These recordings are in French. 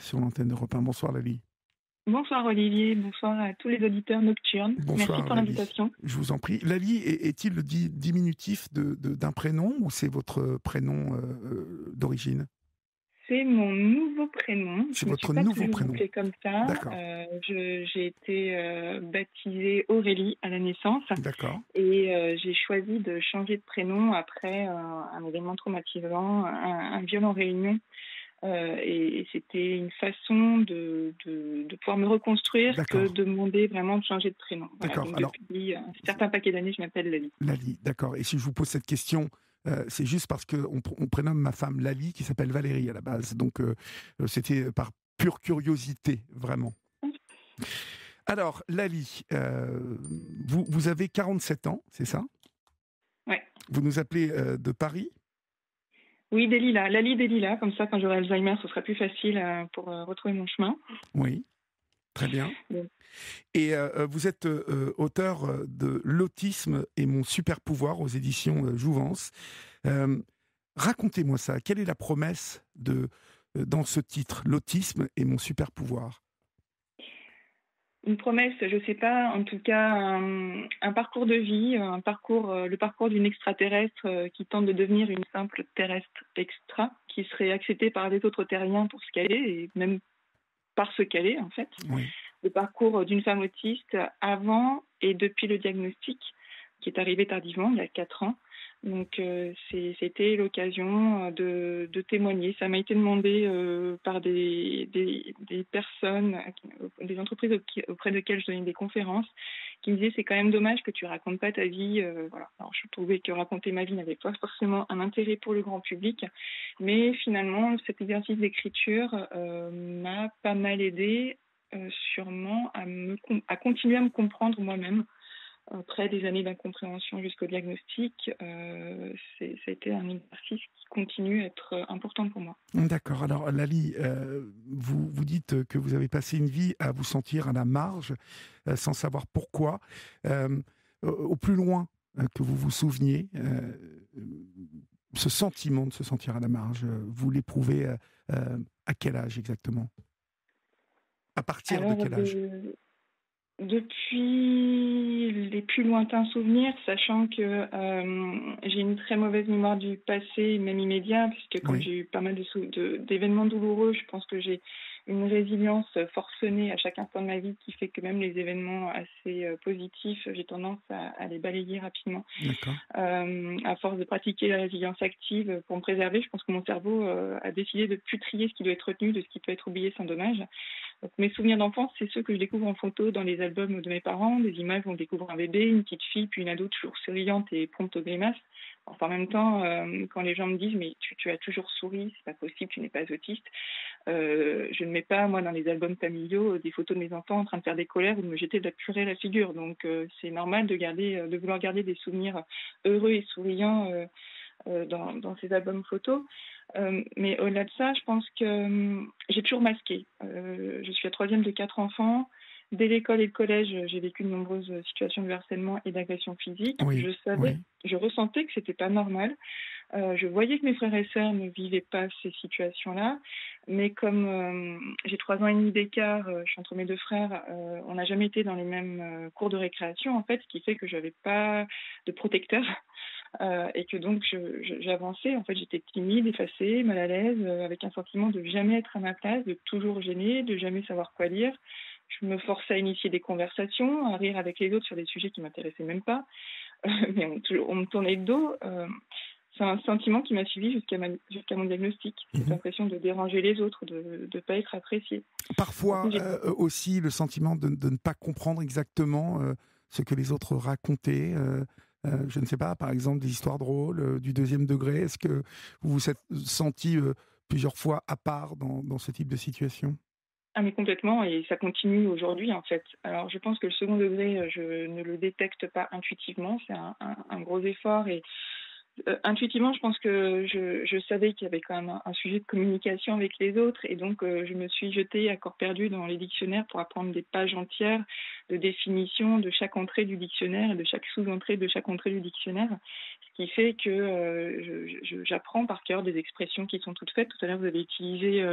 sur l'antenne d'Europe 1. Bonsoir Lali. Bonsoir Olivier, bonsoir à tous les auditeurs nocturnes. Merci Bonsoir pour Lali. l'invitation. Je vous en prie. Lali est-il le diminutif d'un prénom ou c'est votre prénom d'origine? C'est mon nouveau prénom. C'est Je ne me suis votre pas nouveau toujours prénom. appelée comme ça. D'accord, J'ai été baptisée Aurélie à la naissance d'accord, et j'ai choisi de changer de prénom après un événement traumatisant, un viol en réunion. Et c'était une façon de pouvoir me reconstruire que d'accord, de demander vraiment de changer de prénom. Voilà, d'accord. donc Alors, depuis un certain paquet d'années, je m'appelle Lali. Lali, d'accord. Et si je vous pose cette question, c'est juste parce qu'on prénomme ma femme Lali, qui s'appelle Valérie à la base. Donc, c'était par pure curiosité, vraiment. Alors, Lali, vous avez 47 ans, c'est ça? Ouais. Vous nous appelez de Paris? Oui, des lilas, Lali des lilas, comme ça quand j'aurai Alzheimer, ce sera plus facile pour retrouver mon chemin. Oui, très bien. Donc, Et vous êtes auteur de L'autisme et mon super pouvoir aux éditions Jouvence. Euh, Racontez-moi ça. Quelle est la promesse dans ce titre, L'autisme et mon super pouvoir? une promesse, je sais pas, en tout cas un parcours de vie, le parcours d'une extraterrestre qui tente de devenir une simple terrestre extra, qui serait acceptée par les autres terriens pour ce qu'elle est et même par ce qu'elle est en fait. Oui, Le parcours d'une femme autiste avant et depuis le diagnostic, qui est arrivé tardivement, il y a 4 ans. Donc, c'était l'occasion de témoigner. Ça m'a été demandé par des personnes, des entreprises auprès desquelles je donnais des conférences, qui me disaient c'est quand même dommage que tu racontes pas ta vie. Voilà. Alors, je trouvais que raconter ma vie n'avait pas forcément un intérêt pour le grand public, mais finalement, cet exercice d'écriture m'a pas mal aidé sûrement à continuer à me comprendre moi-même. Après des années d'incompréhension jusqu'au diagnostic, ça a été un exercice qui continue à être important pour moi. d'accord. Alors, Lali, vous dites que vous avez passé une vie à vous sentir à la marge, sans savoir pourquoi. Au plus loin que vous vous souveniez, ce sentiment de se sentir à la marge, vous l'éprouvez à quel âge exactement? À partir de Alors, quel âge? depuis les plus lointains souvenirs, sachant que j'ai une très mauvaise mémoire du passé, même immédiat, puisque comme Oui, j'ai eu pas mal d'événements douloureux, je pense que j'ai une résilience forcenée à chaque instant de ma vie qui fait que même les événements assez positifs, j'ai tendance à les balayer rapidement. d'accord. À force de pratiquer la résilience active pour me préserver, je pense que mon cerveau a décidé de plus trier ce qui doit être retenu de ce qui peut être oublié sans dommage. Donc, mes souvenirs d'enfance, c'est ceux que je découvre en photo dans les albums de mes parents, des images où on découvre un bébé, une petite fille, puis une ado toujours souriante et prompte aux grimaces. Enfin, en même temps, quand les gens me disent mais tu as toujours souri, c'est pas possible, tu n'es pas autiste, je ne mets pas moi dans les albums familiaux des photos de mes enfants en train de faire des colères ou de me jeter de la purée à la figure. Donc c'est normal de vouloir garder des souvenirs heureux et souriants dans ces albums photos. Mais au-delà de ça, je pense que j'ai toujours masqué. Je suis la troisième de 4 enfants. Dès l'école et le collège, j'ai vécu de nombreuses situations de harcèlement et d'agression physique. Oui, oui. Je ressentais que c'était pas normal. Je voyais que mes frères et sœurs ne vivaient pas ces situations-là, mais comme j'ai 3 ans et demi d'écart, je suis entre mes deux frères, on n'a jamais été dans les mêmes cours de récréation en fait, ce qui fait que j'avais pas de protecteur. Et que donc j'avançais, en fait j'étais timide, effacée, mal à l'aise, avec un sentiment de jamais être à ma place, de toujours gêner, de jamais savoir quoi dire. Je me forçais à initier des conversations, à rire avec les autres sur des sujets qui m'intéressaient même pas, mais on me tournait le dos. C'est un sentiment qui m'a suivi jusqu'à mon diagnostic, cette Mhm. impression de déranger les autres, de ne pas être appréciée. Parfois Ensuite, j'ai aussi le sentiment de ne pas comprendre exactement ce que les autres racontaient. Je ne sais pas, par exemple, des histoires drôles, du deuxième degré. Est-ce que vous vous êtes senti plusieurs fois à part dans ce type de situation? Ah mais complètement, et ça continue aujourd'hui en fait. Alors je pense que le second degré, je ne le détecte pas intuitivement, c'est un gros effort et intuitivement je pense que je savais qu'il y avait quand même un sujet de communication avec les autres et donc je me suis jetée à corps perdu dans les dictionnaires pour apprendre des pages entières de définition de chaque entrée du dictionnaire et de chaque sous-entrée de chaque entrée du dictionnaire, ce qui fait que j'apprends par cœur des expressions qui sont toutes faites. Tout à l'heure vous avez utilisé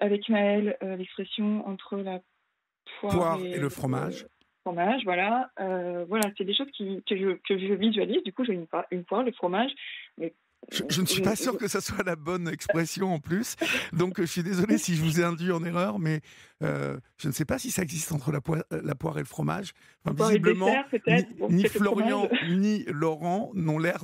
avec Maëlle, l'expression entre la poire Poire et et le le fromage. fromage, voilà. Voilà, c'est des choses que je visualise. Du coup, j'ai une poire, le fromage, mais Je ne suis pas sûr que ça soit la bonne expression en plus. Donc, je suis désolé si je vous ai induit en erreur, mais je ne sais pas si ça existe entre la poire et le fromage. Enfin, poire et le visiblement, dessert, peut-être. Bon, ni peut-être le fromage. Florian ni Laurent n'ont l'air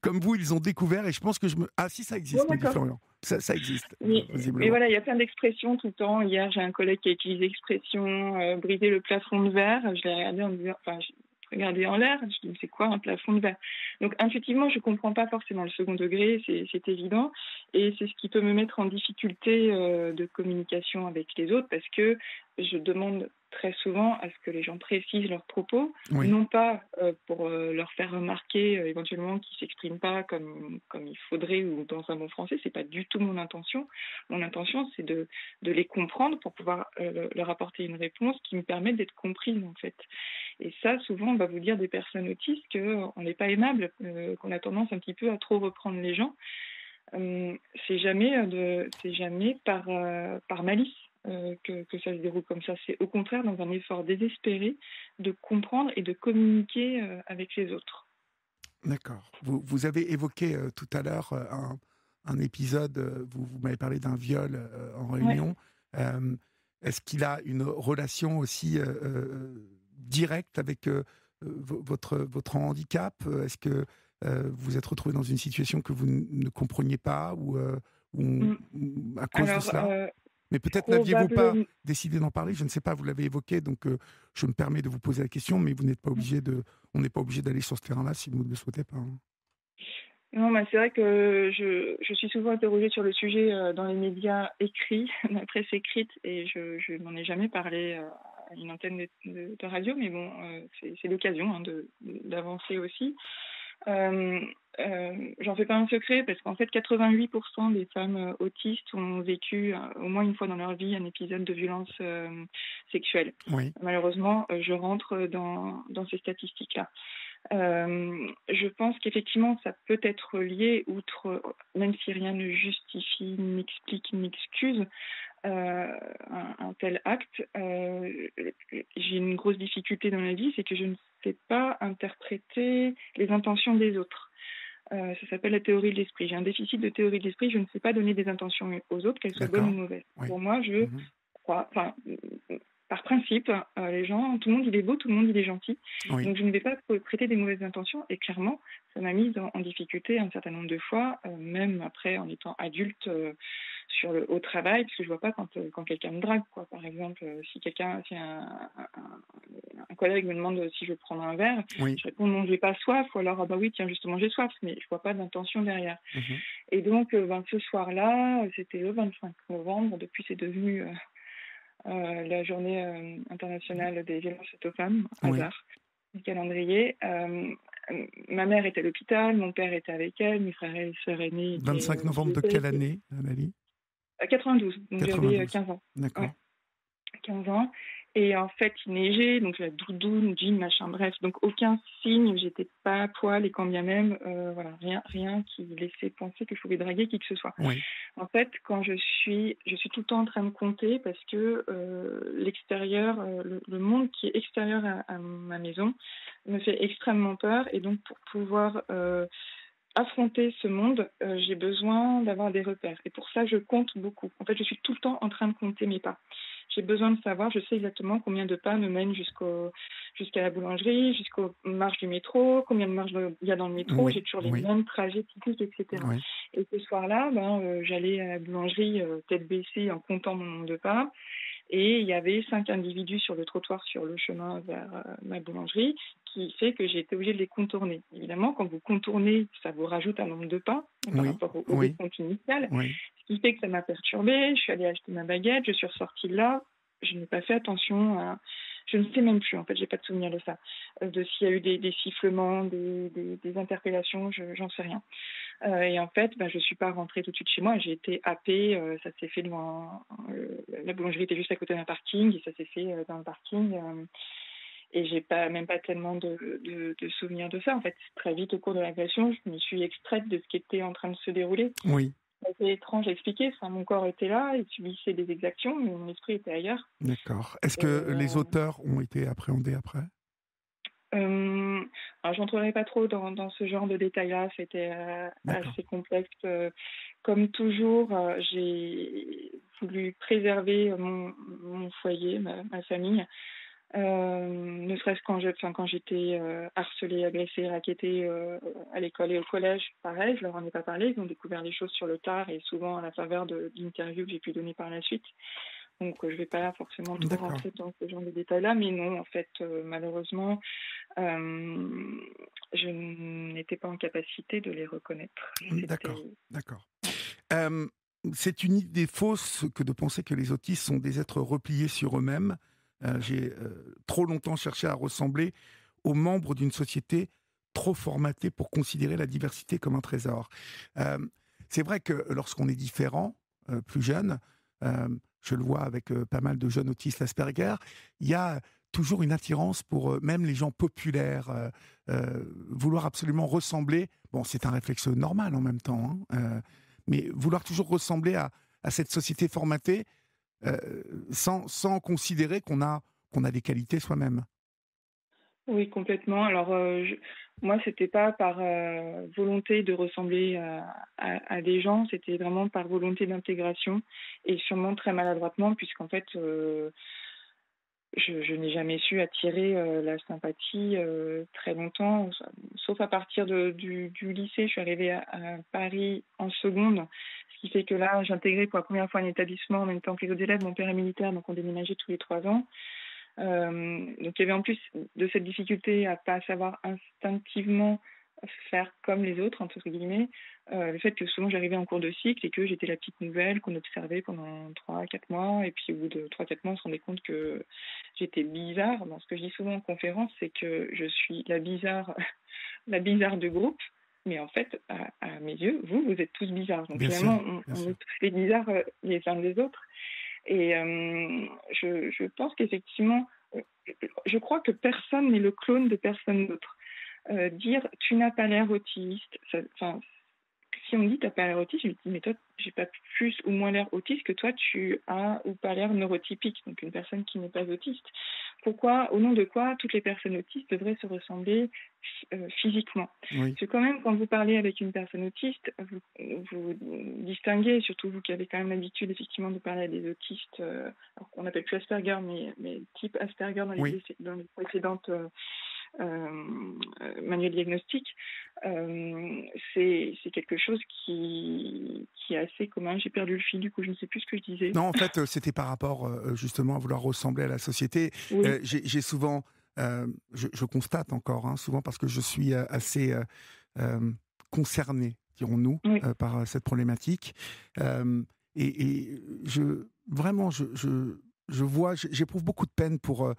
comme vous, ils ont découvert. Et je pense que Ah, si, ça Bon, existe, me dit d'accord. Florian. Ça existe, Mais visiblement. voilà, il y a plein d'expressions tout le temps. Hier, j'ai un collègue qui a utilisé l'expression briser le plafond de verre. Je l'ai regardé en me disant, enfin, je regardais en l'air. Je me dis, c'est quoi un plafond de verre? Donc, intuitivement, je comprends pas forcément le second degré, c'est évident. Et c'est ce qui peut me mettre en difficulté de communication avec les autres parce que je demande très souvent à ce que les gens précisent leurs propos, Oui, non pas pour leur faire remarquer éventuellement qu'ils s'expriment pas comme il faudrait ou dans un bon français. C'est pas du tout mon intention. Mon intention, c'est de les comprendre pour pouvoir leur apporter une réponse qui me permette d'être comprise, en fait. Et ça, souvent, on va vous dire des personnes autistes qu'on n'est pas aimable, qu'on a tendance un petit peu à trop reprendre les gens. C'est jamais par malice que ça se déroule comme ça. C'est au contraire dans un effort désespéré de comprendre et de communiquer avec les autres. d'accord. Vous avez évoqué tout à l'heure un épisode, vous m'avez parlé d'un viol en Ouais. réunion. Euh, Est-ce qu'il a une relation aussi directe avec votre handicap? Est-ce que vous êtes retrouvé dans une situation que vous ne compreniez pas Mm. à cause de Alors, cela? Mais peut-être n'aviez-vous pas probablement. décidé d'en parler, je ne sais pas, vous l'avez évoqué, donc je me permets de vous poser la question, mais vous n'êtes pas obligé on n'est pas obligé d'aller sur ce terrain-là si vous ne le souhaitez pas, hein. Non, bah, c'est vrai que je suis souvent interrogée sur le sujet dans les médias écrits, la presse écrite, et je n'en ai jamais parlé à une antenne de radio, mais bon, c'est l'occasion d'avancer aussi. Euh, J'en fais pas un secret parce qu'en fait 88% des femmes autistes ont vécu au moins une fois dans leur vie un épisode de violence sexuelle. Oui, Malheureusement, je rentre dans ces statistiques-là. Je pense qu'effectivement, ça peut être lié, outre, même si rien ne justifie, n'explique, n'excuse un tel acte. J'ai une grosse difficulté dans la vie, c'est que je ne sais pas interpréter les intentions des autres. Ça s'appelle la théorie de l'esprit. J'ai un déficit de théorie de l'esprit. Je ne sais pas donner des intentions aux autres, qu'elles soient bonnes ou d'accord. mauvaises. Oui. Pour moi, je Mhm. crois, enfin, par principe, les gens, tout le monde il est beau, tout le monde il est gentil. Oui. Donc je ne vais pas prêter des mauvaises intentions. Et clairement, ça m'a mise en difficulté un certain nombre de fois, même après en étant adulte au travail, parce que je vois pas quand quelqu'un me drague, quoi. Par exemple, si un collègue me demande si je veux prendre un verre, Oui. je réponds non, j'ai pas soif, ou alors ah bah oui, tiens, justement, j'ai soif, mais je vois pas d'intention derrière. Mhm. Et donc, ce soir-là, c'était le 25 novembre, depuis c'est devenu la journée internationale des violences faites aux femmes, Oui. hasard, du calendrier. Ma mère était à l'hôpital, mon père était avec elle, mes frères et sœurs aînés étaient 25 qui novembre de étaient. quelle année, Anneli? 92, donc j'avais 92. 15 ans. Ouais, D'accord. 15 ans. Et en fait, il neigeait, donc la doudoune, jean, machin, bref, donc aucun signe, j'étais pas à poil et quand bien même, voilà, rien qui laissait penser que je pouvais draguer qui que ce soit. Oui. En fait, quand je suis tout le temps en train de compter parce que l'extérieur, le monde qui est extérieur à ma maison me fait extrêmement peur et donc pour pouvoir affronter ce monde, j'ai besoin d'avoir des repères. Et pour ça, je compte beaucoup. En fait, je suis tout le temps en train de compter mes pas. J'ai besoin de savoir, je sais exactement combien de pas me mènent jusqu'à la boulangerie, jusqu'aux marches du métro, combien de marches il y a dans le métro. Oui. J'ai toujours les Oui. mêmes trajets typiques, etc. Oui. Et ce soir-là, j'allais à la boulangerie tête baissée en comptant mon nombre de pas. Et il y avait 5 individus sur le trottoir, sur le chemin vers ma boulangerie, qui fait que j'ai été obligée de les contourner. Évidemment, quand vous contournez, ça vous rajoute un nombre de pas par Oui. rapport au Oui. décompte initial, Oui. ce qui fait que ça m'a perturbée. Je suis allée acheter ma baguette, je suis ressortie de là. Je n'ai pas fait attention à... Je ne sais même plus, en fait, j'ai pas de souvenir de ça. De s'il y a eu des sifflements, des interpellations, j'en sais rien. Et en fait, je suis pas rentrée tout de suite chez moi. J'ai été happée. Ça s'est fait devant la boulangerie était juste à côté d'un parking et ça s'est fait dans le parking. Et j'ai même pas tellement de souvenirs de ça. En fait, très vite au cours de l'agression, je me suis extraite de ce qui était en train de se dérouler. Oui. C'était étrange à expliquer. Enfin, mon corps était là, il subissait des exactions, mais mon esprit était ailleurs. D'accord. Est-ce Et, que les auteurs ont été appréhendés après? alors, j'entrerai pas trop dans ce genre de détails-là. C'était D'accord. assez complexe. Comme toujours, j'ai voulu préserver mon foyer, ma famille. Ne serait-ce quand j'étais harcelée, agressée, raquettée à l'école et au collège, pareil, je leur en ai pas parlé. Ils ont découvert les choses sur le tard et souvent à la faveur d'interviews que j'ai pu donner par la suite. Donc, je vais pas forcément trop D'accord. rentrer dans ce genre de détails-là, mais non, en fait, malheureusement, je n'étais pas en capacité de les reconnaître. D'accord. C'était D'accord. ouais. Euh, c'est une idée fausse que de penser que les autistes sont des êtres repliés sur eux-mêmes. J'ai trop longtemps cherché à ressembler aux membres d'une société trop formatée pour considérer la diversité comme un trésor. Euh, c'est vrai que lorsqu'on est différent, plus jeune, euh, je le vois avec pas mal de jeunes autistes Asperger, il y a toujours une attirance pour même les gens populaires, vouloir absolument ressembler. Bon, c'est un réflexe normal en même temps, hein, mais vouloir toujours ressembler à cette société formatée euh, sans considérer qu'on a des qualités soi-même. Oui, complètement. Alors, moi, c'était pas par volonté de ressembler à des gens, c'était vraiment par volonté d'intégration et sûrement très maladroitement, puisqu'en fait, je n'ai jamais su attirer la sympathie très longtemps, sauf à partir du lycée. Je suis arrivée à Paris en seconde, ce qui fait que là, j'intégrais pour la première fois un établissement en même temps que les autres élèves. Mon père est militaire, donc on déménageait tous les 3 ans. Donc il y avait en plus de cette difficulté à pas savoir instinctivement faire comme les autres, entre guillemets, le fait que souvent j'arrivais en cours de cycle et que j'étais la petite nouvelle qu'on observait pendant 3 à 4 mois, et puis au bout de 3 à 4 mois on se rendait compte que j'étais bizarre. Bon, ce que je dis souvent en conférence, c'est que je suis la bizarre, la bizarre du groupe, mais en fait, à mes yeux, vous êtes tous bizarres. Donc Bien sûr, finalement, bien on sûr. est tous les bizarres les uns des autres. Et je pense qu'effectivement, euh, je crois que personne n'est le clone de personne d'autre. Dire tu n'as pas l'air autiste, enfin, si on me dit t'as pas l'air autiste, je me dis mais toi j'ai pas plus ou moins l'air autiste que toi tu as ou pas l'air neurotypique, donc une personne qui n'est pas autiste. Pourquoi, au nom de quoi toutes les personnes autistes devraient se ressembler physiquement? Oui, Parce que quand même quand vous parlez avec une personne autiste, vous distinguez, surtout vous qui avez quand même l'habitude effectivement de parler à des autistes, alors qu'on n'appelle plus Asperger, mais type Asperger oui. dans les précédentes manuel diagnostic, c'est quelque chose qui est assez commun. J'ai perdu le fil, du coup, je ne sais plus ce que je disais. Non, en fait, c'était par rapport justement à vouloir ressembler à la société. Oui, J'ai souvent, je constate encore, hein, souvent parce que je suis assez euh, concerné, dirons-nous, oui. par cette problématique. Euh, et vraiment, je vois, j'éprouve beaucoup de peine pour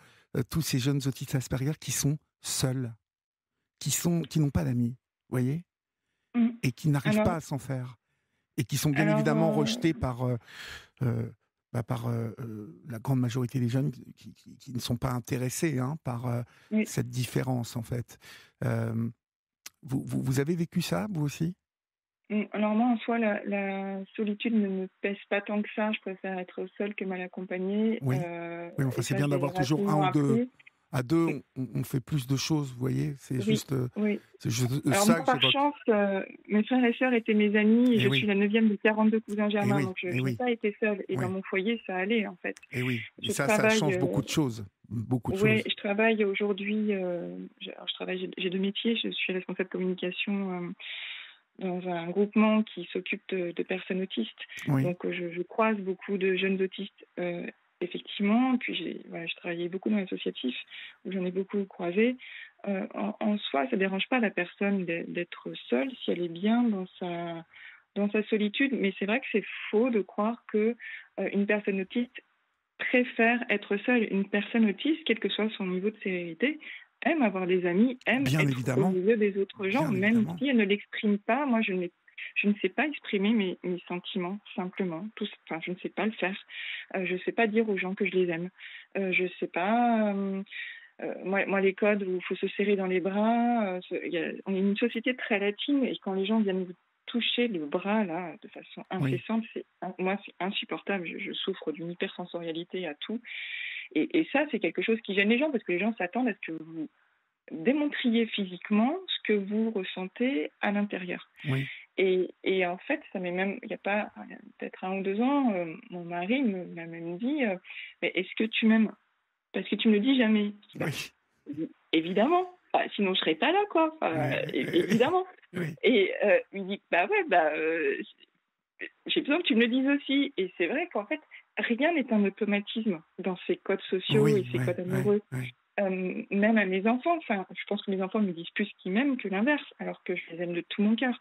tous ces jeunes autistes Asperger qui sont seuls, qui n'ont pas d'amis, vous voyez, Mm. et qui n'arrivent Alors, pas à s'en faire, et qui sont bien alors évidemment rejetés par euh, la grande majorité des jeunes qui ne sont pas intéressés, hein, par oui. cette différence, en fait. Euh, vous avez vécu ça, vous aussi? Alors moi, en soi, la solitude ne me pèse pas tant que ça. Je préfère être seule que mal accompagnée. Oui. Oui, enfin, Et c'est ça, bien je l'ai d'avoir toujours un rapidement ou deux. appris. À deux, on fait plus de choses, vous voyez. Oui, oui. C'est juste Alors ça moi, que par j'évoque. chance, mes frères et sœurs étaient mes amis et Eh je suis oui, la neuvième de 42 cousins eh germains, oui, donc je eh n'ai oui, pas été seule. Et dans oui, mon foyer, ça allait, en fait. eh oui. Et Je ça travaille, change beaucoup de choses. Beaucoup de ouais, choses. je travaille aujourd'hui, alors je travaille, j'ai 2 métiers. Je suis responsable communication dans un groupement qui s'occupe de personnes autistes. Oui, Donc, je croise beaucoup de jeunes autistes, effectivement. Puis, voilà, je travaillais beaucoup dans l'associatif, où j'en ai beaucoup croisé. En soi, ça ne dérange pas la personne d'être seule si elle est bien dans sa solitude. Mais c'est vrai que c'est faux de croire que une personne autiste préfère être seule. Une personne autiste, quel que soit son niveau de sévérité, aime avoir des amis, aime bien être au évidemment, milieu des autres gens, bien même évidemment. si elle ne l'exprime pas. Moi, je ne sais pas exprimer mes sentiments, simplement. Enfin, je ne sais pas le faire. Je ne sais pas dire aux gens que je les aime. Je ne sais pas... moi, les codes où il faut se serrer dans les bras, on est une société très latine et quand les gens viennent vous toucher le bras là de façon Oui. incessante, moi c'est insupportable. Je souffre d'une hypersensorialité à tout. Et ça, c'est quelque chose qui gêne les gens parce que les gens s'attendent à ce que vous démontriez physiquement ce que vous ressentez à l'intérieur. Oui. Et en fait, ça m'est même, il y a pas, il y a peut-être 1 ou 2 ans, mon mari m'a même dit, mais est-ce que tu m'aimes? Parce que tu me le dis jamais. Je dis, bah, Oui. évidemment. Enfin, sinon je serais pas là, quoi. Oui. Évidemment. Oui. Et il me dit, bah ouais, j'ai besoin que tu me le dises aussi. Et c'est vrai qu'en fait, rien n'est un automatisme dans ces codes sociaux et Oui. ces Oui. codes Oui. amoureux. Oui. Même à mes enfants, enfin, je pense que mes enfants me disent plus qu'ils m'aiment que l'inverse, alors que je les aime de tout mon cœur.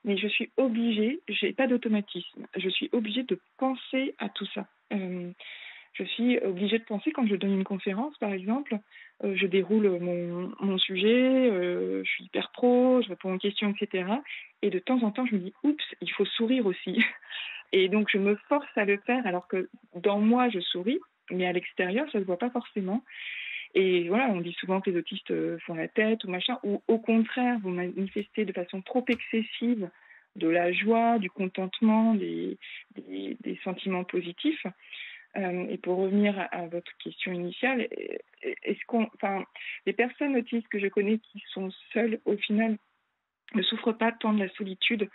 Mais je suis obligée, j'ai pas d'automatisme, je suis obligée de penser à tout ça. Je suis obligée de penser quand je donne une conférence, par exemple, je déroule mon sujet, je suis hyper pro, je réponds aux questions, etc. Et de temps en temps, je me dis, oups, il faut sourire aussi. Et donc, je me force à le faire, alors que dans moi, je souris, mais à l'extérieur, ça se voit pas forcément. Et voilà, on dit souvent que les autistes font la tête ou machin, ou au contraire, vous manifestez de façon trop excessive de la joie, du contentement, des sentiments positifs. Et pour revenir à votre question initiale, les personnes autistes que je connais qui sont seules, au final, ne souffrent pas tant de la solitude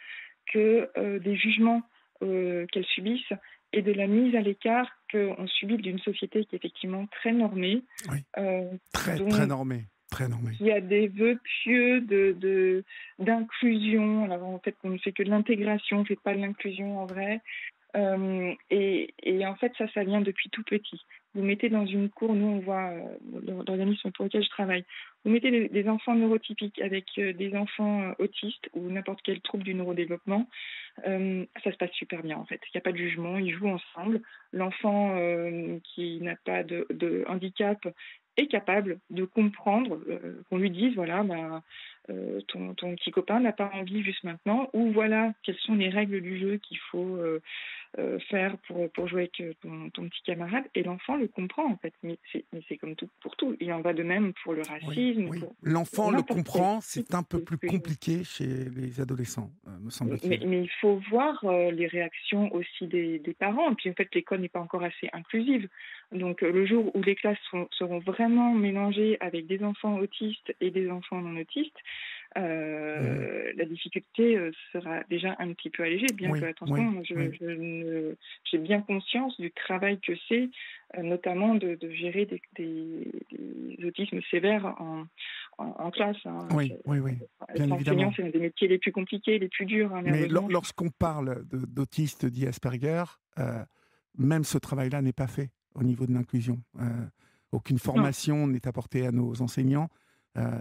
que des jugements qu'elles subissent et de la mise à l'écart qu'on subit d'une société qui est effectivement très normée, Oui. euh, Très dont normé. Très normé. qui a des vœux pieux d'inclusion. Alors en fait, on ne fait que de l'intégration, on ne fait pas de l'inclusion en vrai. Et en fait, ça vient depuis tout petit. Vous mettez dans une cour, nous on voit dans l'organisme pour lequel je travaille, vous mettez des enfants neurotypiques avec des enfants autistes ou n'importe quel trouble du neurodéveloppement, ça se passe super bien en fait. Il n'y a pas de jugement, ils jouent ensemble. L'enfant qui n'a pas de handicap est capable de comprendre qu'on lui dise voilà, ton petit copain n'a pas envie juste maintenant, ou voilà quelles sont les règles du jeu qu'il faut faire pour jouer avec ton petit camarade. Et l'enfant le comprend en fait, mais c'est comme tout pour tout. Il en va de même pour le Oui. racisme, Oui. pour L'enfant le n'importe quel comprend, type c'est un peu plus d'exclusion. compliqué chez les adolescents, me semble-t-il. Mais il faut voir les réactions aussi des parents. Et puis en fait, l'école n'est pas encore assez inclusive. Donc le jour où les classes seront vraiment mélangées avec des enfants autistes et des enfants non autistes, Mhm. la difficulté sera déjà un petit peu allégée, bien que, Oui. Oui. attention, Oui. j'ai bien conscience du travail que c'est, notamment de gérer des autismes sévères en classe. Hein. Oui. Oui. Oui. Bien Être enseignant, évidemment. c'est un des métiers les plus compliqués, les plus durs, hein, mais Mais heureusement. lorsqu'on parle d'autistes dits Asperger, même ce travail-là n'est pas fait au niveau de l'inclusion. Aucune Non. formation n'est apportée à nos enseignants.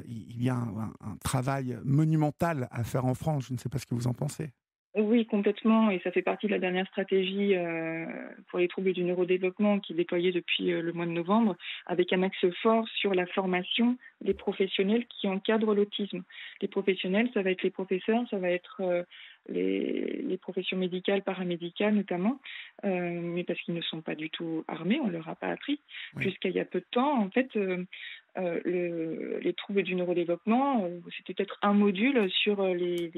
Il y a un travail monumental à faire en France. Je ne sais pas ce que vous en pensez. Oui, complètement. Et ça fait partie de la dernière stratégie pour les troubles du neurodéveloppement qui est déployée depuis le mois de novembre, avec un axe fort sur la formation des professionnels qui encadrent l'autisme. Les professionnels, ça va être les professeurs, ça va être les professions médicales, paramédicales notamment, mais parce qu'ils ne sont pas du tout armés, on ne leur a pas appris. Oui. Jusqu'à il y a peu de temps, en fait, les troubles du neurodéveloppement, c'était peut-être un module sur les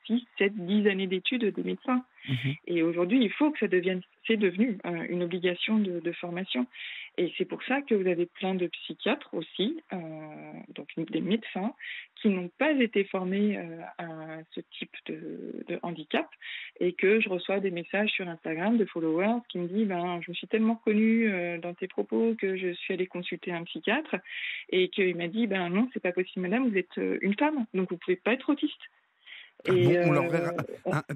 6, 7, 10 années d'études des médecins. Mhm. Et aujourd'hui, il faut que c'est devenu une obligation de formation. Et c'est pour ça que vous avez plein de psychiatres aussi, donc des médecins, qui n'ont pas été formés à ce type de handicap, et que je reçois des messages sur Instagram de followers qui me disent je me suis tellement reconnue dans tes propos que je suis allée consulter un psychiatre, et qu'il m'a dit non, c'est pas possible madame, vous êtes une femme, donc vous pouvez pas être autiste. Ah bon, Et des on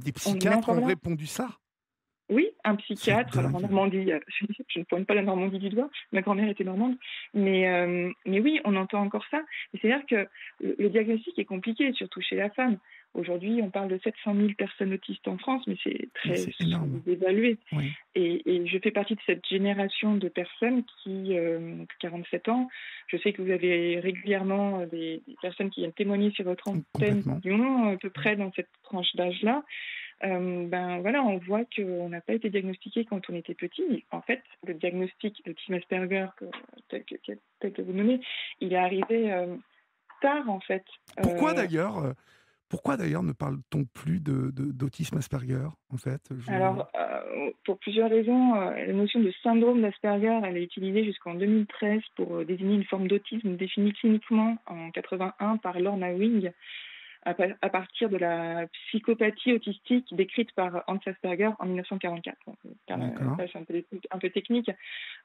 est psychiatres encore ont là. répondu ça? Oui, un C'est psychiatre. Alors en dingue. Normandie, je ne pointe pas la Normandie du doigt, ma grand-mère était normande, mais oui, on entend encore ça. Et c'est-à-dire que le diagnostic est compliqué, surtout chez la femme. Aujourd'hui, on parle de 700 000 personnes autistes en France, mais c'est Mais très c'est énorme. sous-évalué. Oui. Et je fais partie de cette génération de personnes qui, 47 ans, je sais que vous avez régulièrement des personnes qui viennent témoigner sur votre antenne Complètement. qui ont à peu près dans cette tranche d'âge-là. Voilà, on voit qu'on n'a pas été diagnostiqué quand on était petit. En fait, le diagnostic d'autisme Asperger, tel que vous nommez, il est arrivé tard, en fait. Pourquoi d'ailleurs Pourquoi d'ailleurs ne parle-t-on plus d'autisme Asperger, en fait? Alors, pour plusieurs raisons, la notion de syndrome d'Asperger, elle est utilisée jusqu'en 2013 pour désigner une forme d'autisme définie cliniquement en 81 par Lorna Wing, à partir de la psychopathie autistique décrite par Hans Asperger en 1944. Bon, D'accord. ça, c'est un peu technique.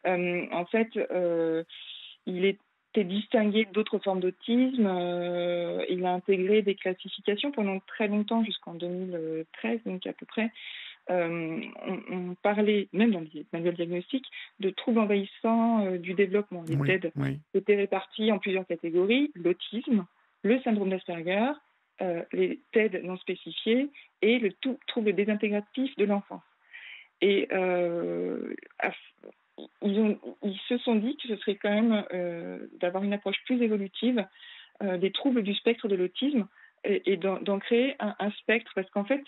En fait, il était distingué d'autres formes d'autisme. Il a intégré des classifications pendant très longtemps, jusqu'en 2013, donc à peu près. On parlait, même dans les manuels diagnostiques, de troubles envahissants du développement. Les Oui, TED oui. étaient répartis en plusieurs catégories: l'autisme, le syndrome d'Asperger, les TED non spécifiés et le trouble désintégratif de l'enfance. Et ils se sont dit que ce serait quand même d'avoir une approche plus évolutive des troubles du spectre de l'autisme et d'en créer un spectre, parce qu'en fait,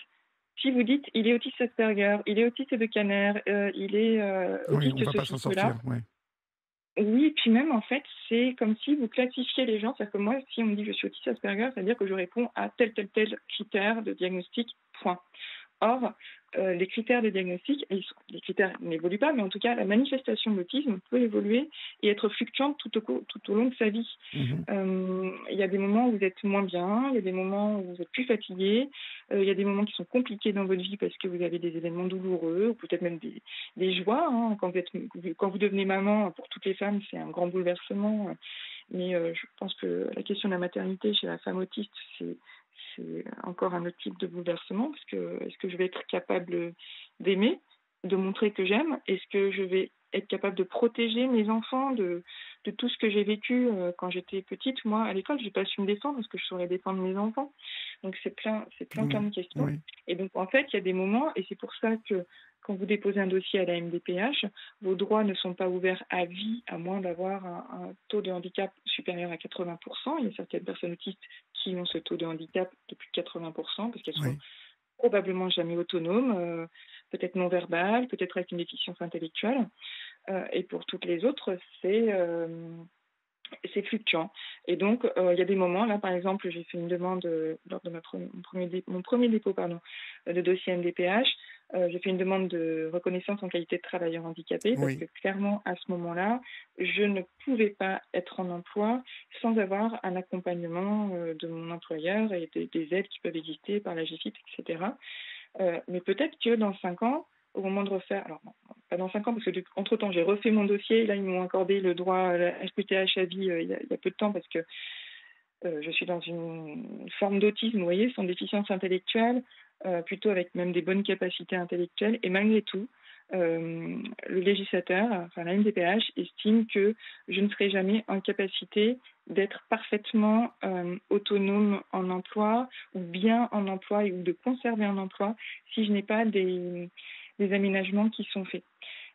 si vous dites il est autiste Asperger, il est autiste de Kanner, il est Oui, on autiste va pas s'en ceci, cela. sortir, ouais. Oui, puis même en fait, c'est comme si vous classifiez les gens. C'est-à-dire que moi, si on me dit je suis autiste Asperger, c'est-à-dire que je réponds à tel critère de diagnostic, point. Or, les critères de diagnostic, les critères n'évoluent pas, mais en tout cas, la manifestation de l'autisme peut évoluer et être fluctuante tout au long de sa vie. Mmh. Il y a des moments où vous êtes moins bien, il y a des moments où vous êtes plus fatigué, il y a des moments qui sont compliqués dans votre vie parce que vous avez des événements douloureux, ou peut-être même des joies. Hein. Quand vous devenez maman, pour toutes les femmes, c'est un grand bouleversement. Mais je pense que la question de la maternité chez la femme autiste, c'est encore un autre type de bouleversement, parce que est-ce que je vais être capable d'aimer, de montrer que j'aime? Est-ce que je vais être capable de protéger mes enfants de tout ce que j'ai vécu quand j'étais petite? Moi, à l'école, j'ai pas su me défendre. Est-ce que je saurais défendre mes enfants? Donc c'est plein Oui, de questions. oui. Et donc en fait, il y a des moments, et c'est pour ça que quand vous déposez un dossier à la MDPH, vos droits ne sont pas ouverts à vie, à moins d'avoir un taux de handicap supérieur à 80%. Il y a certaines personnes autistes qui ont ce taux de handicap de plus de 80%, parce qu'elles sont Oui. probablement jamais autonomes, peut-être non verbales, peut-être avec une déficience intellectuelle. Et pour toutes les autres, c'est fluctuant. Et donc, il y a des moments, là par exemple, j'ai fait une demande lors de mon premier dépôt de dossier MDPH. J'ai fait une demande de reconnaissance en qualité de travailleur handicapé, parce Oui. que clairement, à ce moment-là, je ne pouvais pas être en emploi sans avoir un accompagnement de mon employeur et des aides qui peuvent exister par la GFIP, etc. Mais peut-être que dans 5 ans, au moment de refaire, alors non, pas dans 5 ans, parce que entre-temps, j'ai refait mon dossier, et là, ils m'ont accordé le droit à la SPTH à vie il y a peu de temps, parce que je suis dans une forme d'autisme, vous voyez, sans déficience intellectuelle, plutôt avec même des bonnes capacités intellectuelles, et malgré tout, le législateur, enfin la MDPH, estime que je ne serai jamais en capacité d'être parfaitement autonome en emploi, ou bien en emploi, ou de conserver un emploi, si je n'ai pas des aménagements qui sont faits.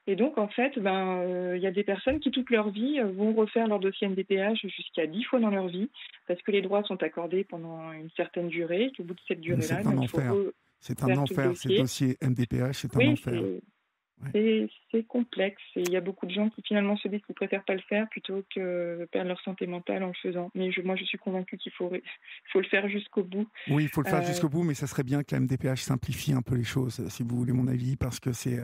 Et donc, en fait, y a des personnes qui, toute leur vie, vont refaire leur dossier MDPH jusqu'à 10 fois dans leur vie, parce que les droits sont accordés pendant une certaine durée, qu'au bout de cette Mais durée-là, c'est un il faut enfer. C'est un refaire tout le enfer, ces dossier. dossiers MDPH, c'est un Oui, enfer. Ouais. c'est complexe. Et il y a beaucoup de gens qui, finalement, se disent qu'ils préfèrent pas le faire plutôt que perdre leur santé mentale en le faisant. Mais moi, je suis convaincue qu'il faut le faire jusqu'au bout. Oui, il faut le faire Euh, jusqu'au bout, mais ça serait bien que la MDPH simplifie un peu les choses, si vous voulez mon avis, parce que c'est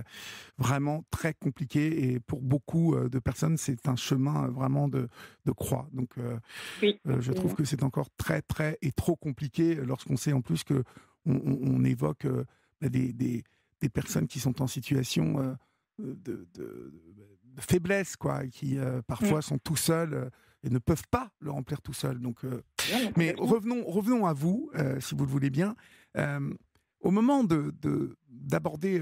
vraiment très compliqué et pour beaucoup de personnes, c'est un chemin vraiment de croix. Donc, oui, je trouve absolument. que c'est encore très et trop compliqué lorsqu'on sait en plus que on évoque des personnes qui sont en situation de faiblesse, quoi, et qui Mm. parfois sont tout seuls et ne peuvent pas le remplir tout seuls. Donc, Non, mais mais complètement. revenons à vous, si vous le voulez bien. Euh, Au moment d'aborder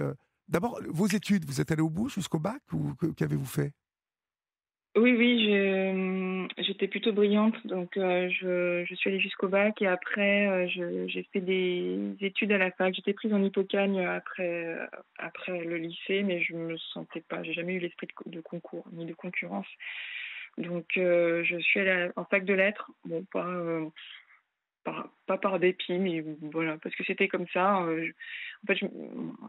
d'abord vos études, vous êtes allé au bout jusqu'au bac ou qu'avez-vous fait? Oui, j'étais plutôt brillante, donc je suis allée jusqu'au bac, et après j'ai fait des études à la fac. J'étais prise en hypocagne après le lycée, mais je me sentais pas, j'ai jamais eu l'esprit de concours ni de concurrence. Donc je suis allée en fac de lettres, bon pas par dépit, mais voilà, parce que c'était comme ça. En fait,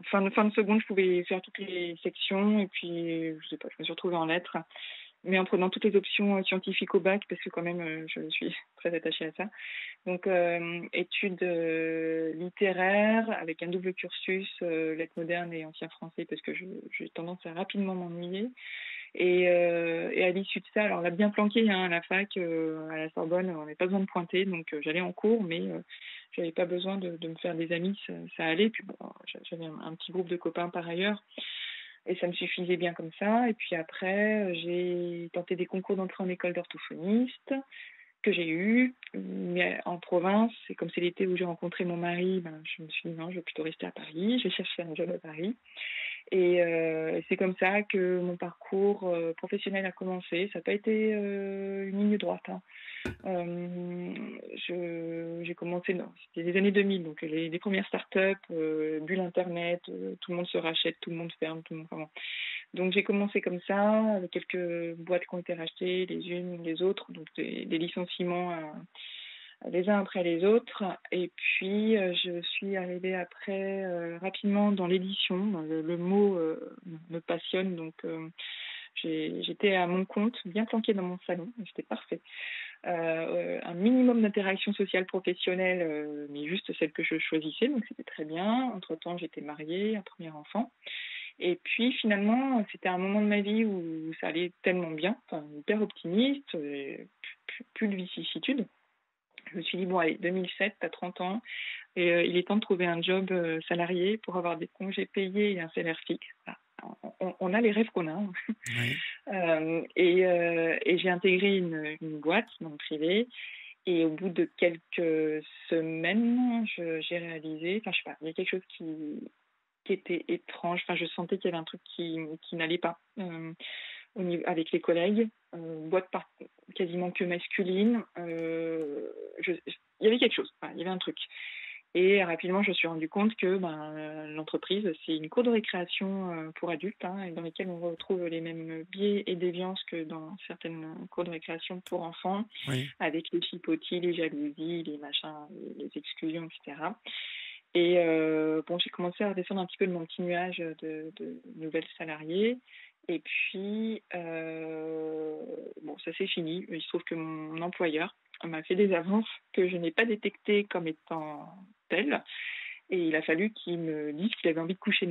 fin de seconde, je pouvais faire toutes les sections, et puis je sais pas, je me suis retrouvée en lettres. mais en prenant toutes les options scientifiques au bac, parce que quand même, je suis très attachée à ça. Donc, études littéraires avec un double cursus, lettres modernes et ancien français, parce que j'ai tendance à rapidement m'ennuyer. Et à l'issue de ça, alors on l'a bien planqué à la fac, à la Sorbonne, on n'avait pas besoin de pointer, donc j'allais en cours, mais j'avais pas besoin de me faire des amis, ça allait. Puis bon, j'avais un petit groupe de copains par ailleurs, et ça me suffisait bien comme ça. Et puis après, j'ai tenté des concours d'entrée en école d'orthophoniste, que j'ai eu, mais en province, et comme c'est l'été où j'ai rencontré mon mari, je me suis dit non, je vais plutôt rester à Paris, j'ai cherché un job à Paris. Et c'est comme ça que mon parcours professionnel a commencé. Ça n'a pas été une ligne droite. J'ai commencé, c'était les années 2000, donc les premières startups, bulle Internet, tout le monde se rachète, tout le monde ferme, tout le monde. Enfin, donc j'ai commencé comme ça, avec quelques boîtes qui ont été rachetées, les unes, les autres, donc des licenciements les uns après les autres. Et puis, je suis arrivée après rapidement dans l'édition. Le mot me passionne, donc j'étais à mon compte, bien planquée dans mon salon, c'était parfait. Un minimum d'interaction sociale professionnelle, mais juste celle que je choisissais, donc c'était très bien. Entre-temps, j'étais mariée, un premier enfant. Et puis finalement, c'était un moment de ma vie où ça allait tellement bien, enfin, hyper optimiste, plus de vicissitudes. Je me suis dit, bon, allez, 2007, t'as 30 ans, et il est temps de trouver un job salarié pour avoir des congés payés et un salaire fixe. On a les rêves qu'on a. Oui. Et j'ai intégré une boîte dans le privé. Et au bout de quelques semaines, j'ai réalisé, enfin, je sais pas, il y a quelque chose qui était étrange. Enfin, je sentais qu'il y avait un truc qui n'allait pas avec les collègues. Boîte quasiment que masculine. Il y avait quelque chose, enfin, il y avait un truc. Et rapidement, je me suis rendu compte que l'entreprise, c'est une cour de récréation pour adultes, et dans lesquelles on retrouve les mêmes biais et déviances que dans certaines cours de récréation pour enfants, Oui. avec les chipotis, les jalousies, les machins, les exclusions, etc. Et bon, j'ai commencé à redescendre un petit peu de mon petit nuage de nouvelles salariées. Et puis, bon, ça c'est fini. Il se trouve que mon employeur m'a fait des avances que je n'ai pas détectées comme étant telles. Et il a fallu qu'il me dise qu'il avait envie de coucher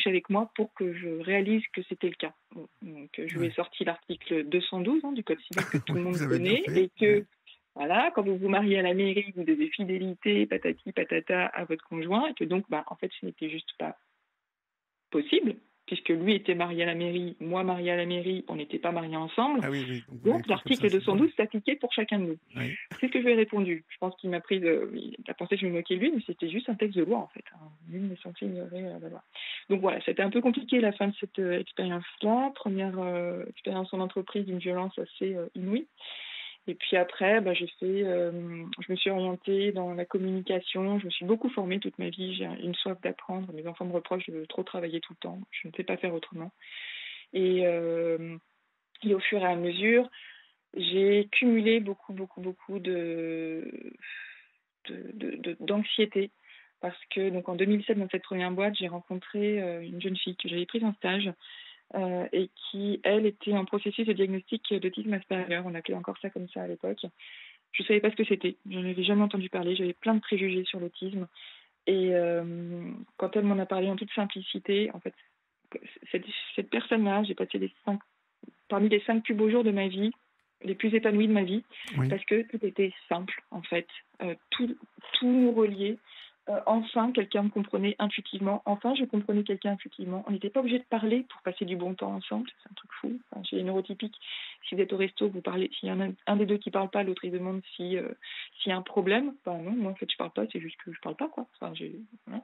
avec moi pour que je réalise que c'était le cas. Bon, donc, je lui ai sorti l'article 212 du Code civil que tout le monde Vous avez bien connaît, fait. et que voilà, quand vous vous mariez à la mairie, vous devez fidélité, patati patata à votre conjoint, et que donc, en fait, ce n'était juste pas possible, puisque lui était marié à la mairie, moi mariée à la mairie, on n'était pas mariés ensemble. Ah oui, oui. Donc l'article 212 s'appliquait pour chacun de nous. Oui. C'est ce que je lui ai répondu. Je pense qu'il m'a pris il a pensé que je me moquais de lui, mais c'était juste un texte de loi en fait. Nul n'est censé ignorer la loi. Donc voilà, c'était un peu compliqué la fin de cette expérience-là. Première expérience en entreprise d'une violence assez inouïe. Et puis après, je me suis orientée dans la communication. Je me suis beaucoup formée toute ma vie. J'ai une soif d'apprendre. Mes enfants me reprochent de trop travailler tout le temps. Je ne sais pas faire autrement. Et au fur et à mesure, j'ai cumulé beaucoup d'anxiété. Parce que donc en 2007, dans cette première boîte, j'ai rencontré une jeune fille que j'avais prise en stage. Et qui, elle, était en processus de diagnostic d'autisme Asperger. On appelait encore ça comme ça à l'époque. Je ne savais pas ce que c'était. Je n'en avais jamais entendu parler. J'avais plein de préjugés sur l'autisme. Et quand elle m'en a parlé en toute simplicité, en fait, cette personne-là, j'ai passé parmi les 5 plus beaux jours de ma vie, les plus épanouis de ma vie, Oui. parce que tout était simple, en fait. Tout nous reliait. Enfin, quelqu'un me comprenait intuitivement. Enfin, je comprenais quelqu'un intuitivement. On n'était pas obligé de parler pour passer du bon temps ensemble. C'est un truc fou. Enfin, chez les neurotypiques, si vous êtes au resto, vous parlez. S'il y en a un des deux qui parle pas, l'autre il demande s'il y a un problème. Non, moi en fait je parle pas. C'est juste que je parle pas, quoi. Enfin, voilà.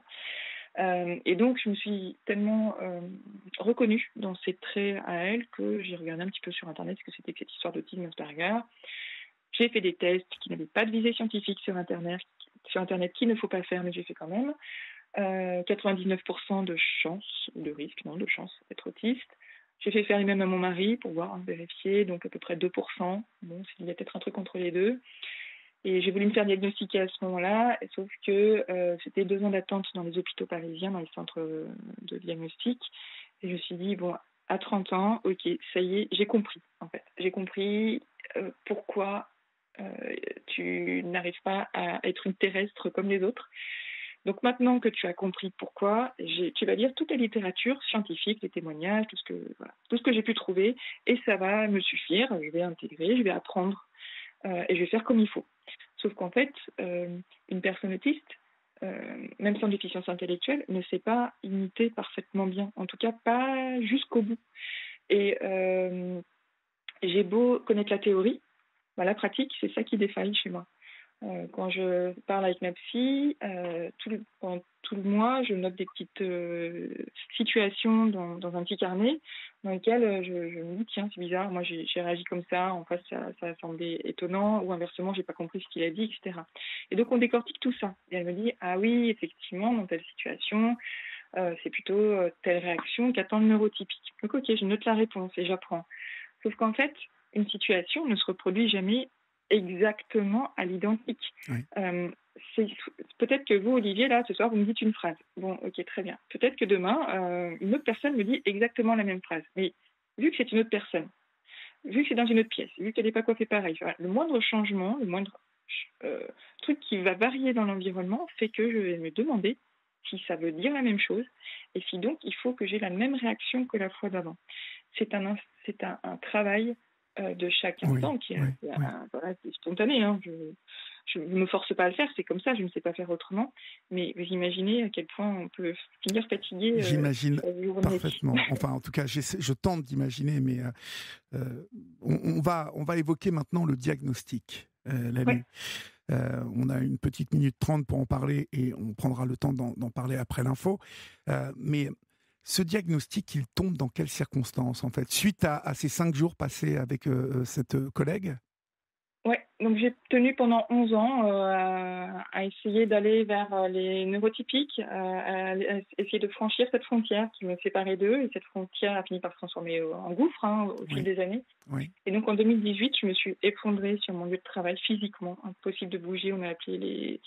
Et donc, je me suis tellement reconnue dans ses traits à elle que j'ai regardé un petit peu sur Internet ce que c'était que cette histoire d'autisme Asperger. J'ai fait des tests qui n'avaient pas de visée scientifique sur Internet qu'il ne faut pas faire, mais j'ai fait quand même. 99% de chance, de risque, non, de chance d'être autiste. J'ai fait faire les mêmes à mon mari pour voir, vérifier, donc à peu près 2%. Bon, il y a peut-être un truc entre les deux. Et j'ai voulu me faire diagnostiquer à ce moment-là, sauf que c'était 2 ans d'attente dans les hôpitaux parisiens, dans les centres de diagnostic. Et je me suis dit, bon, à 30 ans, ok, ça y est, j'ai compris, en fait. J'ai compris pourquoi tu n'arrives pas à être une terrestre comme les autres. Donc maintenant que tu as compris pourquoi, tu vas lire toute la littérature scientifique, les témoignages, tout ce que j'ai pu trouver, et ça va me suffire. Je vais intégrer, je vais apprendre, et je vais faire comme il faut. Sauf qu'en fait, une personne autiste, même sans déficience intellectuelle, ne sait pas imiter parfaitement bien. En tout cas, pas jusqu'au bout. Et j'ai beau connaître la théorie, la pratique, c'est ça qui défaille chez moi. Quand je parle avec ma psy, pendant tout le mois, je note des petites situations dans un petit carnet dans lesquelles je me dis tiens, c'est bizarre, moi j'ai réagi comme ça, en face ça a semblé étonnant, ou inversement, j'ai pas compris ce qu'il a dit, etc. Et donc on décortique tout ça. Et elle me dit ah oui, effectivement, dans telle situation, c'est plutôt telle réaction qu'attend le neurotypique. Donc ok, je note la réponse et j'apprends. Sauf qu'en fait, une situation ne se reproduit jamais exactement à l'identique. Oui. Peut-être que vous, Olivier, là, ce soir, vous me dites une phrase. Bon, ok, très bien. Peut-être que demain, une autre personne me dit exactement la même phrase. Mais vu que c'est une autre personne, vu que c'est dans une autre pièce, vu qu'elle n'est pas coiffée pareil, le moindre changement, le moindre truc qui va varier dans l'environnement fait que je vais me demander si ça veut dire la même chose et si donc il faut que j'ai la même réaction que la fois d'avant. C'est un travail de chaque instant qui est c'est spontané. Hein. Je ne me force pas à le faire, c'est comme ça, je ne sais pas faire autrement. Mais vous imaginez à quel point on peut finir fatigué. J'imagine parfaitement. Enfin, en tout cas, je tente d'imaginer, mais on va évoquer maintenant le diagnostic. Ouais. On a une petite minute 30 pour en parler et on prendra le temps d'en parler après l'info. Mais ce diagnostic, il tombe dans quelles circonstances, en fait, suite à ces 5 jours passés avec cette collègue? Ouais, donc j'ai tenu pendant 11 ans à essayer d'aller vers les neurotypiques, à essayer de franchir cette frontière qui me séparait d'eux, et cette frontière a fini par se transformer en gouffre au fil des années. Oui. Et donc en 2018, je me suis effondrée sur mon lieu de travail physiquement, impossible de bouger, on a appelé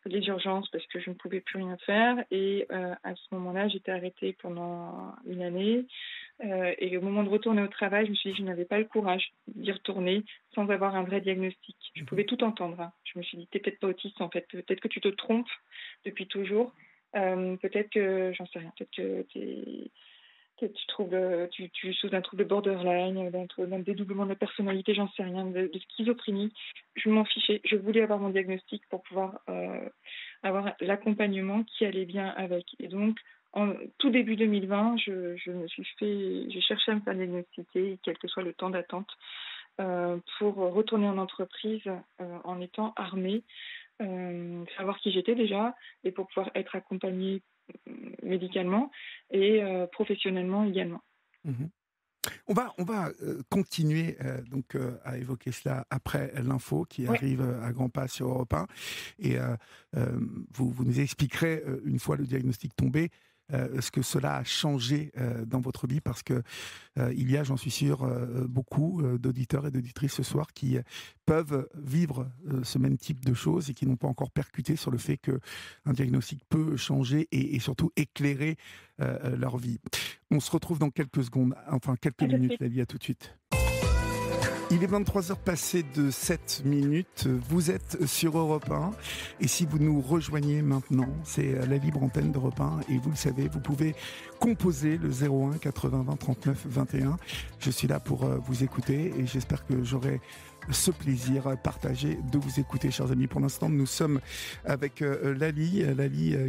les urgences parce que je ne pouvais plus rien faire, et à ce moment-là, j'étais arrêtée pendant une année. Et au moment de retourner au travail, je me suis dit que je n'avais pas le courage d'y retourner sans avoir un vrai diagnostic. Je pouvais tout entendre. Hein. Je me suis dit, t'es peut-être pas autiste en fait. Peut-être que tu te trompes depuis toujours. Peut-être que, j'en sais rien, peut-être que tu souffres d'un trouble borderline, d'un dédoublement de la personnalité, j'en sais rien, de schizophrénie. Je m'en fichais. Je voulais avoir mon diagnostic pour pouvoir avoir l'accompagnement qui allait bien avec. Et donc, en tout début 2020, j'ai cherché à me faire diagnostiquer, quel que soit le temps d'attente, pour retourner en entreprise en étant armée, savoir qui j'étais déjà, et pour pouvoir être accompagnée médicalement et professionnellement également. Mmh. On va continuer à évoquer cela après l'info qui arrive à grands pas sur Europe 1. Et vous nous expliquerez, une fois le diagnostic tombé, ce que cela a changé dans votre vie, parce que il y a, j'en suis sûr, beaucoup d'auditeurs et d'auditrices ce soir qui peuvent vivre ce même type de choses et qui n'ont pas encore percuté sur le fait qu'un diagnostic peut changer et surtout éclairer leur vie. On se retrouve dans quelques secondes, enfin quelques minutes, Lali, à tout de suite. Il est 23h passé de 7 minutes, vous êtes sur Europe 1 et si vous nous rejoignez maintenant, c'est la libre antenne d'Europe 1 et vous le savez, vous pouvez composer le 01 80 20 39 21. Je suis là pour vous écouter et j'espère que j'aurai ce plaisir partagé de vous écouter, chers amis. Pour l'instant, nous sommes avec Lali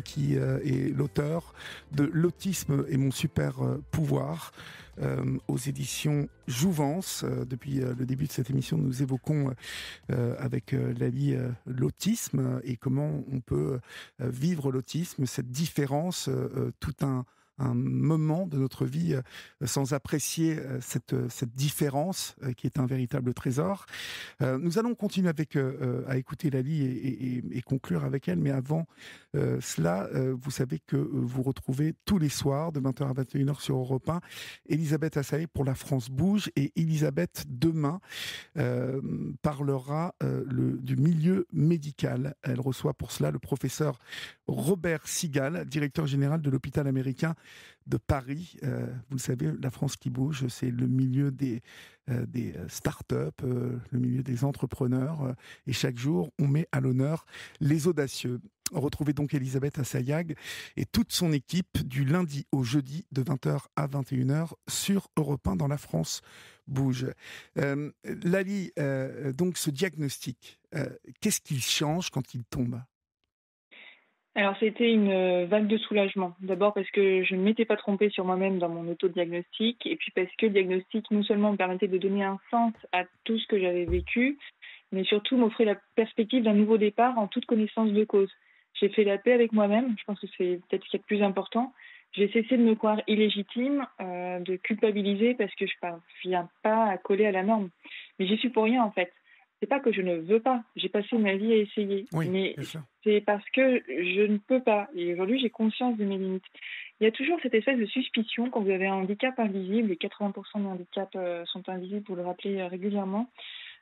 qui est l'auteur de L'autisme et mon super pouvoir, aux éditions Jouvence. Depuis le début de cette émission, nous évoquons avec Lali l'autisme et comment on peut vivre l'autisme, cette différence, tout un moment de notre vie sans apprécier cette différence qui est un véritable trésor. Nous allons continuer à écouter Lali et conclure avec elle, mais avant cela, vous savez que vous retrouvez tous les soirs de 20h à 21h sur Europe 1 Elisabeth Assaé pour La France bouge, et Elisabeth demain parlera du milieu médical. Elle reçoit pour cela le professeur Robert Sigal, directeur général de l'hôpital américain de Paris. Vous le savez, La France qui bouge, c'est le milieu des start-up, le milieu des entrepreneurs. Et chaque jour, on met à l'honneur les audacieux. Retrouvez donc Elisabeth Assayag et toute son équipe du lundi au jeudi de 20h à 21h sur Europe 1 dans La France bouge. Lali, donc ce diagnostic, qu'est-ce qu'il change quand il tombe? Alors, c'était une vague de soulagement. D'abord parce que je ne m'étais pas trompée sur moi-même dans mon autodiagnostic, et puis parce que le diagnostic non seulement me permettait de donner un sens à tout ce que j'avais vécu, mais surtout m'offrait la perspective d'un nouveau départ en toute connaissance de cause. J'ai fait la paix avec moi-même, je pense que c'est peut-être ce qui est le plus important. J'ai cessé de me croire illégitime, de culpabiliser parce que je ne parviens pas à coller à la norme. Mais j'y suis pour rien en fait. C'est pas que je ne veux pas, j'ai passé ma vie à essayer, Oui, mais bien sûr. c'est parce que je ne peux pas. Et aujourd'hui, j'ai conscience de mes limites. Il y a toujours cette espèce de suspicion quand vous avez un handicap invisible, et 80% des handicaps sont invisibles, vous le rappelez régulièrement.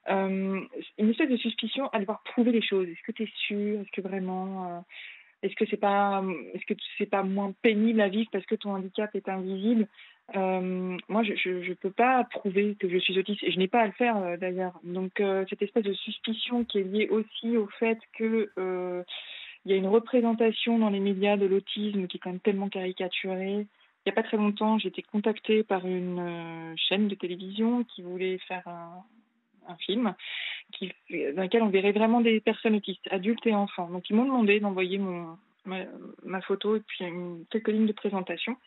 Une espèce de suspicion à devoir prouver les choses. Est-ce que tu es sûr? Est-ce que vraiment est-ce que c'est pas moins pénible à vivre parce que ton handicap est invisible? Moi, je peux pas prouver que je suis autiste, et je n'ai pas à le faire d'ailleurs. Donc cette espèce de suspicion qui est liée aussi au fait que il y a une représentation dans les médias de l'autisme qui est quand même tellement caricaturée. Il n'y a pas très longtemps, j'ai été contactée par une chaîne de télévision qui voulait faire un film dans lequel on verrait vraiment des personnes autistes, adultes et enfants. Donc ils m'ont demandé d'envoyer ma photo et puis quelques lignes de présentation.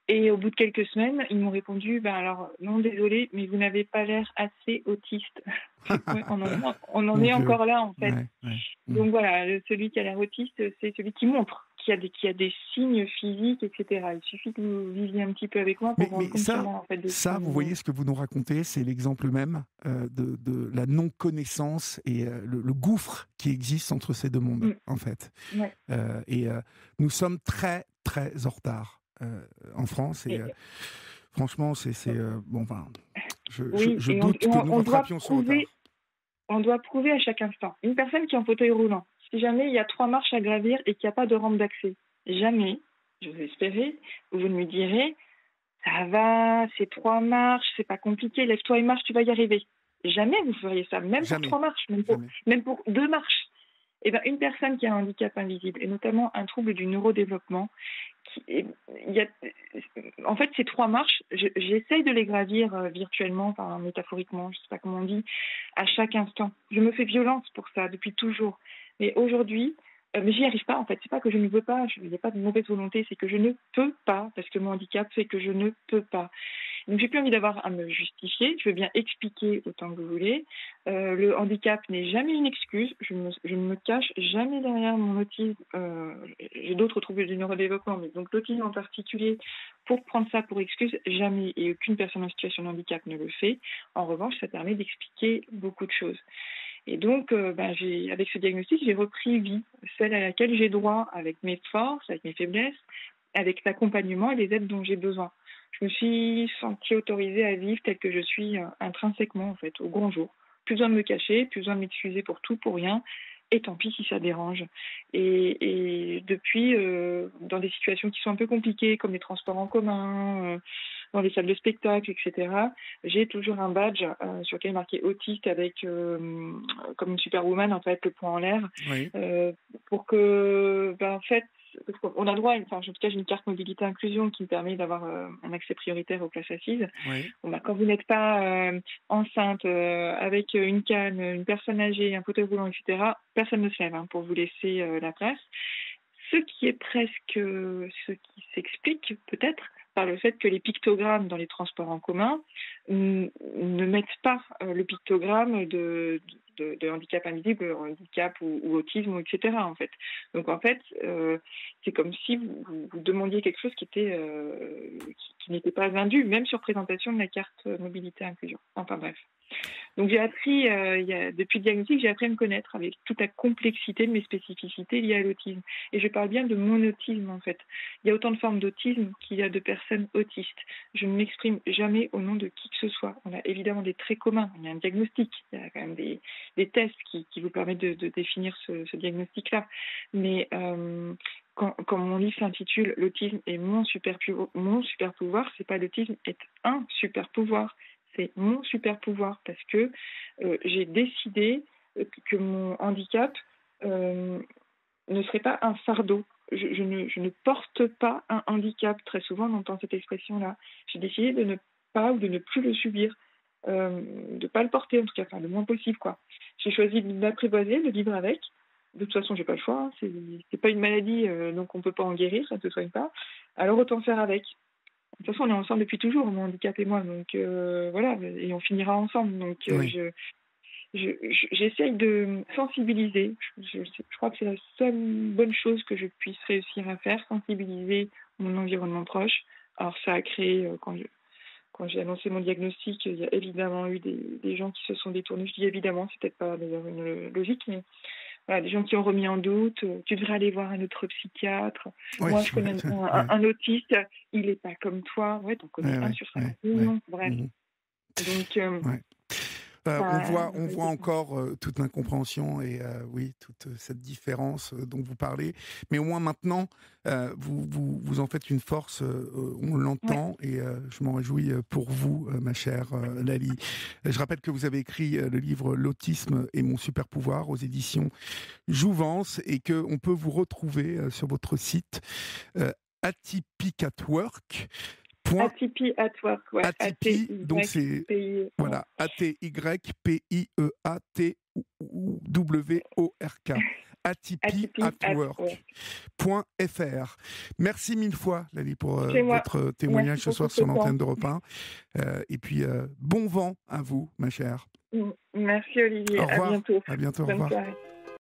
Et au bout de quelques semaines, ils m'ont répondu, alors non, désolé, mais vous n'avez pas l'air assez autiste. Ouais, on en Mon est Dieu. encore là en fait. Ouais. Donc voilà, celui qui a l'air autiste, c'est celui qui montre, qui a des signes physiques, etc. Il suffit que vous viviez un petit peu avec moi pour vous Mais rendre compte comment en fait de vous voyez ce que vous nous racontez, c'est l'exemple même de la non-connaissance et le gouffre qui existe entre ces deux mondes, en fait. Ouais. Nous sommes très, très en retard en France. Et franchement, bon, enfin, Oui, je et doute que nous rattrapions ce retard. on doit prouver à chaque instant. Une personne qui est en fauteuil roulant, si jamais il y a 3 marches à gravir et qu'il n'y a pas de rampe d'accès, jamais, je vais espérer, vous me direz, ça va, c'est 3 marches, c'est pas compliqué, lève-toi et marche, tu vas y arriver. Jamais vous feriez ça, même pour Jamais. 3 marches, Jamais. même pour 2 marches. Eh ben, une personne qui a un handicap invisible, et notamment un trouble du neurodéveloppement, en fait, ces 3 marches, j'essaye de les gravir virtuellement, enfin métaphoriquement, je ne sais pas comment on dit, à chaque instant. Je me fais violence pour ça depuis toujours. Mais aujourd'hui, mais j'y arrive pas en fait. C'est pas que je ne veux pas, il n'y a pas de mauvaise volonté, c'est que je ne peux pas, parce que mon handicap fait que je ne peux pas. Donc j'ai plus envie d'avoir à me justifier, je veux bien expliquer autant que vous voulez. Le handicap n'est jamais une excuse, je ne me cache jamais derrière mon autisme. J'ai d'autres troubles du neurodéveloppement, mais donc l'autisme en particulier, pour prendre ça pour excuse, jamais, et aucune personne en situation de handicap ne le fait. En revanche, ça permet d'expliquer beaucoup de choses. Et donc, avec ce diagnostic, j'ai repris vie, celle à laquelle j'ai droit, avec mes forces, avec mes faiblesses, avec l'accompagnement et les aides dont j'ai besoin. Je me suis sentie autorisée à vivre telle que je suis intrinsèquement, en fait, au grand jour. Plus besoin de me cacher, plus besoin de m'excuser pour tout, pour rien. Et tant pis si ça dérange. Et depuis, dans des situations qui sont un peu compliquées, comme les transports en commun, dans les salles de spectacle, etc., j'ai toujours un badge sur lequel est marqué autiste avec, comme une superwoman, en fait, le poing en l'air, Oui. pour que, en fait, parce qu'on a le droit, en tout cas, j'ai une carte mobilité inclusion qui me permet d'avoir un accès prioritaire aux places assises. Oui. Bon, quand vous n'êtes pas enceinte, avec une canne, une personne âgée, un fauteuil roulant, etc., personne ne se lève pour vous laisser la place. Ce qui s'explique peut-être par le fait que les pictogrammes dans les transports en commun ne mettent pas le pictogramme de handicap invisible, handicap ou autisme, etc. En fait. Donc en fait, c'est comme si vous demandiez quelque chose qui n'était pas indu, même sur présentation de la carte mobilité inclusion. Enfin bref. Donc j'ai appris, depuis le diagnostic, j'ai appris à me connaître avec toute la complexité de mes spécificités liées à l'autisme. Et je parle bien de mon autisme en fait. Il y a autant de formes d'autisme qu'il y a de personnes autistes. Je ne m'exprime jamais au nom de qui que ce soit. On a évidemment des traits communs, il y a un diagnostic, il y a quand même des tests qui vous permettent de définir ce diagnostic-là. Mais quand mon livre s'intitule L'autisme est mon super pouvoir, c'est pas l'autisme est un super pouvoir, c'est mon super pouvoir parce que j'ai décidé que mon handicap ne serait pas un fardeau. Je ne porte pas un handicap. Très souvent, on entend cette expression-là. J'ai décidé de ne pas ou de ne plus le subir, de ne pas le porter, en tout cas, enfin, le moins possible, quoi. J'ai choisi de l'apprivoiser, de vivre avec. De toute façon, j'ai pas le choix. Hein. C'est pas une maladie, donc on peut pas en guérir, ça ne se soigne pas. Alors autant faire avec. De toute façon, on est ensemble depuis toujours, mon handicap et moi, donc voilà, et on finira ensemble. Donc Oui. j'essaye de sensibiliser. Je crois que c'est la seule bonne chose que je puisse réussir à faire, sensibiliser mon environnement proche. Alors ça a créé, quand j'ai annoncé mon diagnostic, il y a évidemment eu des gens qui se sont détournés. Je dis évidemment, c'est peut-être pas d'ailleurs une logique, mais voilà, des gens qui ont remis en doute. Tu devrais aller voir un autre psychiatre. Ouais, Moi, je connais ouais. un autiste, il n'est pas comme toi. Ouais, t'en connais un sur 50 millions. Bref. Donc, Ouais. On voit encore toute l'incompréhension et oui, toute cette différence dont vous parlez. Mais au moins maintenant, vous en faites une force, on l'entend et je m'en réjouis pour vous, ma chère Lali. Je rappelle que vous avez écrit le livre L'autisme est mon super pouvoir aux éditions Jouvence et qu'on peut vous retrouver sur votre site Atypic at Work. Atypie at Work, ouais. Atypie, donc c'est voilà, ATYPIEATWORK. Atypie at work.fr. Merci mille fois, Lali, pour votre témoignage ce soir sur l'antenne d'Europe 1. Et puis, bon vent à vous, ma chère. Merci, Olivier. Au revoir. À bientôt. À bientôt. Au Bonne revoir. soirée.